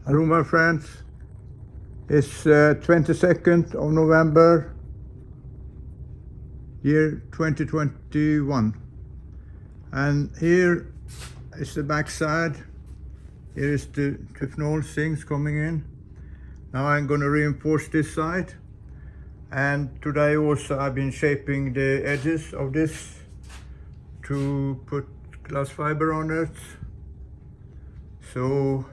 Hello my friends, it's 22nd of November, year 2021, and here is the back side. Here is the Teflon things coming in. Now I'm going to reinforce this side, and today also I've been shaping the edges of this to put glass fiber on it. So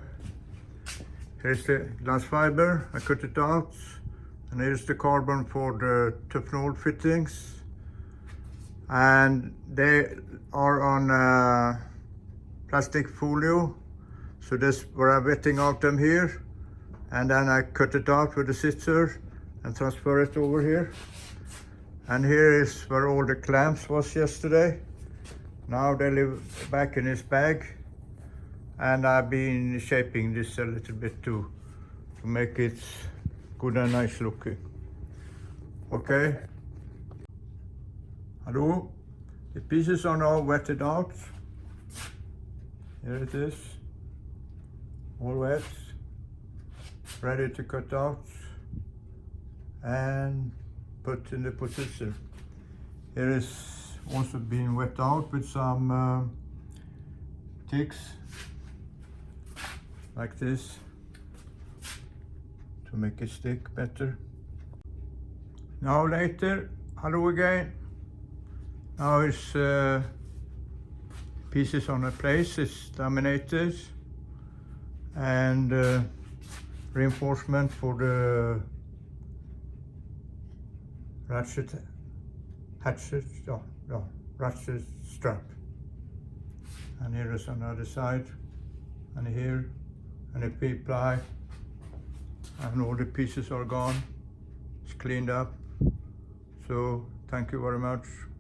here's the glass fiber, I cut it out, and here's the carbon for the Teflon fittings, and they are on plastic folio, so this where I'm wetting out them here, and then I cut it out with the scissors and transfer it over here. And here is where all the clamps was yesterday. Now they live back in his bag. And I've been shaping this a little bit to make it good and nice looking. Okay. Hello. The pieces are now wetted out. Here it is. All wet. Ready to cut out and put in the position. Here is also being wet out with some ticks. Like this, to make it stick better. Now later, hello again. Now it's pieces on a place, it's laminated, and reinforcement for the ratchet strap. And here is another side, and here. And a P-ply, and all the pieces are gone. It's cleaned up. So thank you very much.